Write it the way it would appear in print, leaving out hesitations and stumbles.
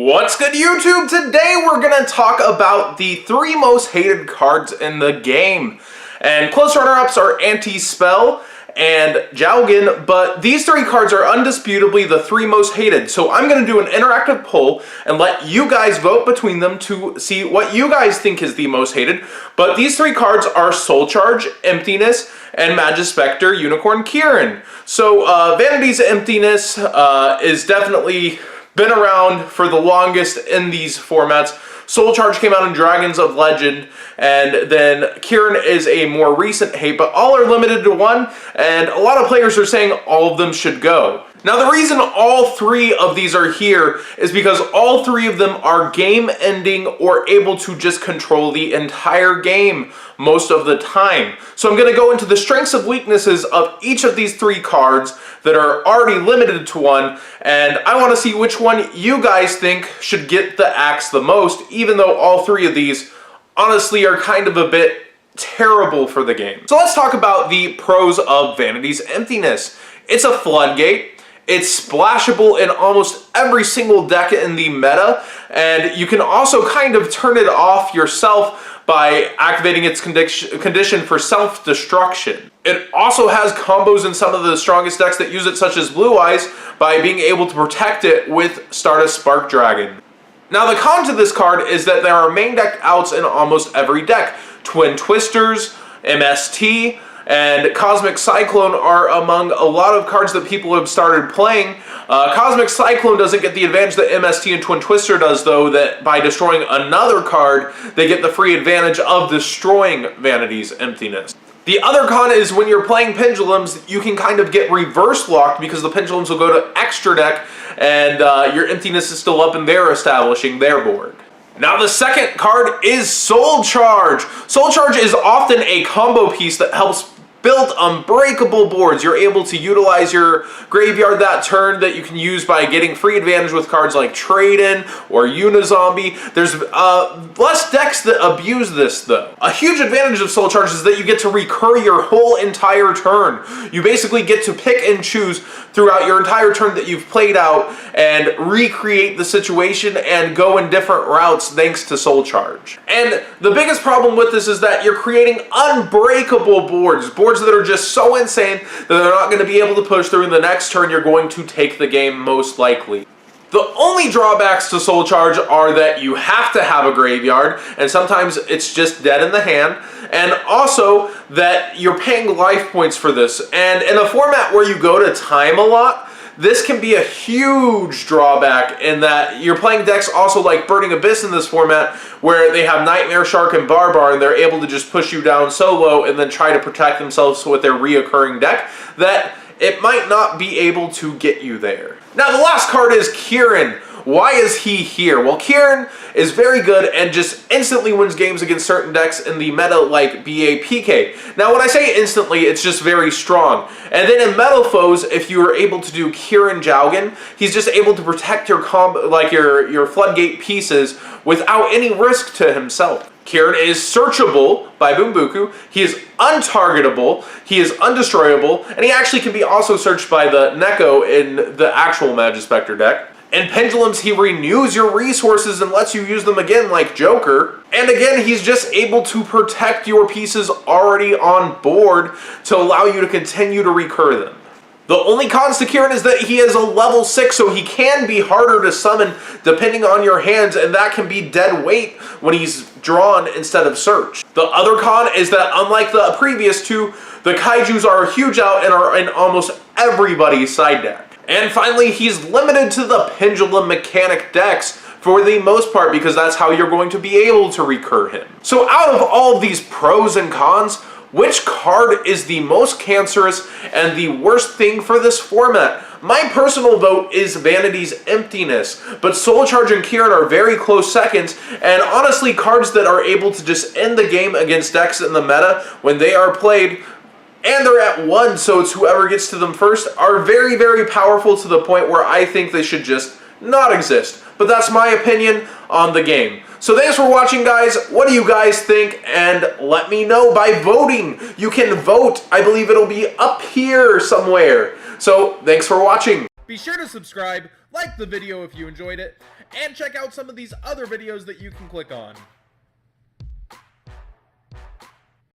What's good, YouTube? Today we're going to talk about the 3 most hated cards in the game. And close runner-ups are Anti-Spell and Jowgen, but these 3 cards are undisputably the 3 most hated. So I'm going to do an interactive poll and let you guys vote between them to see what you guys think is the most hated. But these 3 cards are Soul Charge, Emptiness, and Majespecter Unicorn Kirin. So Vanity's Emptiness is definitely been around for the longest in these formats. Soul Charge came out in Dragons of Legend, and then Kirin is a more recent hate, but all are limited to 1, and a lot of players are saying all of them should go. Now, the reason all 3 of these are here is because all 3 of them are game-ending or able to just control the entire game most of the time. So I'm going to go into the strengths and weaknesses of each of these 3 cards that are already limited to 1, and I want to see which one you guys think should get the axe the most, even though all 3 of these honestly are kind of a bit terrible for the game. So let's talk about the pros of Vanity's Emptiness. It's a floodgate. It's splashable in almost every single deck in the meta, and you can also kind of turn it off yourself by activating its condition for self-destruction. It also has combos in some of the strongest decks that use it, such as Blue Eyes, by being able to protect it with Stardust Spark Dragon. Now, the con to this card is that there are main deck outs in almost every deck. Twin Twisters, MST, and Cosmic Cyclone are among a lot of cards that people have started playing. Cosmic Cyclone doesn't get the advantage that MST and Twin Twister does, though, that by destroying another card, they get the free advantage of destroying Vanity's Emptiness. The other con is when you're playing pendulums, you can kind of get reverse locked because the pendulums will go to extra deck, and your Emptiness is still up and they're establishing their board. Now, the second card is Soul Charge. Soul Charge is often a combo piece that helps build unbreakable boards. You're able to utilize your graveyard that turn that you can use by getting free advantage with cards like Trade-In or Unizombie. There's less decks that abuse this, though. A huge advantage of Soul Charge is that you get to recur your whole entire turn. You basically get to pick and choose throughout your entire turn that you've played out and recreate the situation and go in different routes thanks to Soul Charge. And the biggest problem with this is that you're creating unbreakable boards that are just so insane that they're not going to be able to push through in the next turn. You're going to take the game most likely. The only drawbacks to Soul Charge are that you have to have a graveyard, and sometimes it's just dead in the hand, and also that you're paying life points for this. And in a format where you go to time a lot, this can be a huge drawback in that you're playing decks also like Burning Abyss in this format where they have Nightmare Shark and Barbar, and they're able to just push you down solo and then try to protect themselves with their reoccurring deck, that it might not be able to get you there. Now, the last card is Kirin. Why is he here? Well, Kirin is very good and just instantly wins games against certain decks in the meta like BAPK. Now, when I say instantly, it's just very strong. And then in Metal Foes, if you are able to do Kirin Jowgen, he's just able to protect your your floodgate pieces without any risk to himself. Kirin is searchable by Boombuku, he is untargetable, he is undestroyable, and he actually can be also searched by the Neko in the actual Majespecter deck. In Pendulums, he renews your resources and lets you use them again like Joker. And again, he's just able to protect your pieces already on board to allow you to continue to recur them. The only cons to Kirin is that he is a level 6, so he can be harder to summon depending on your hands, and that can be dead weight when he's drawn instead of searched. The other con is that unlike the previous 2, the Kaijus are a huge out and are in almost everybody's side deck. And finally, he's limited to the pendulum mechanic decks for the most part because that's how you're going to be able to recur him. So out of all of these pros and cons, which card is the most cancerous and the worst thing for this format? My personal vote is Vanity's Emptiness, but Soul Charge and Kirin are very close seconds, and honestly, cards that are able to just end the game against decks in the meta when they are played, and they're at 1, so it's whoever gets to them first, are very, very powerful to the point where I think they should just not exist. But that's my opinion on the game. So thanks for watching, guys. What do you guys think? And let me know by voting. You can vote. I believe it'll be up here somewhere. So thanks for watching. Be sure to subscribe, like the video if you enjoyed it, and check out some of these other videos that you can click on.